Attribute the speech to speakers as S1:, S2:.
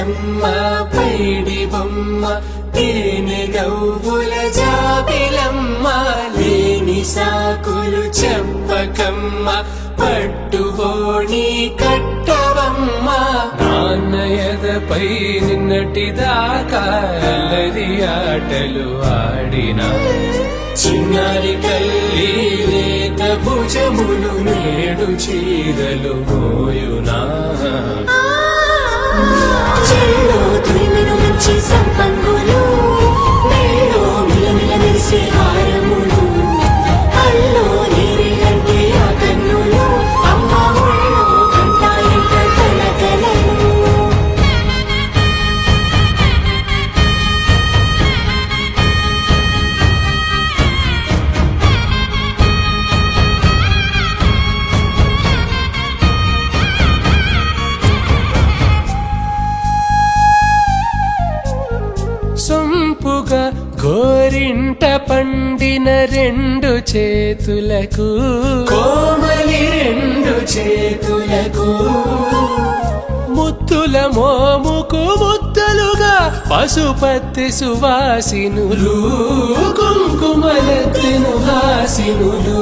S1: జన్మ పైడి బొమ్మ తేనె నవ్వుల జాబిలమ్మ లేని సాకులు చెప్పకమ్మ పట్టువోణి కట్టవమ్మ నాన్నయదపై నిన్నటిదాకా అల్లరి ఆటలు ఆడినా చిన్నారి తల్లి లేత భుజములు నేడు చీరలు మోయునా
S2: చెల్లో తురిమిన మంచి సంపంగులు మెల్లో మిలమిల మెరిసే హారములు అల్లో నీరిలంటే ఆ కన్నులు అమ్మ ఒళ్ళో కంటాయంట కలకలను
S1: సొంపుగా గోరింట పండిన రెండు చేతులకు కోమలి రెండు చేతులకు ముత్తుల మోముకు ముద్దలుగా పశుపతి సువాసినులు కుంకుమలెత్తిను హాసినులు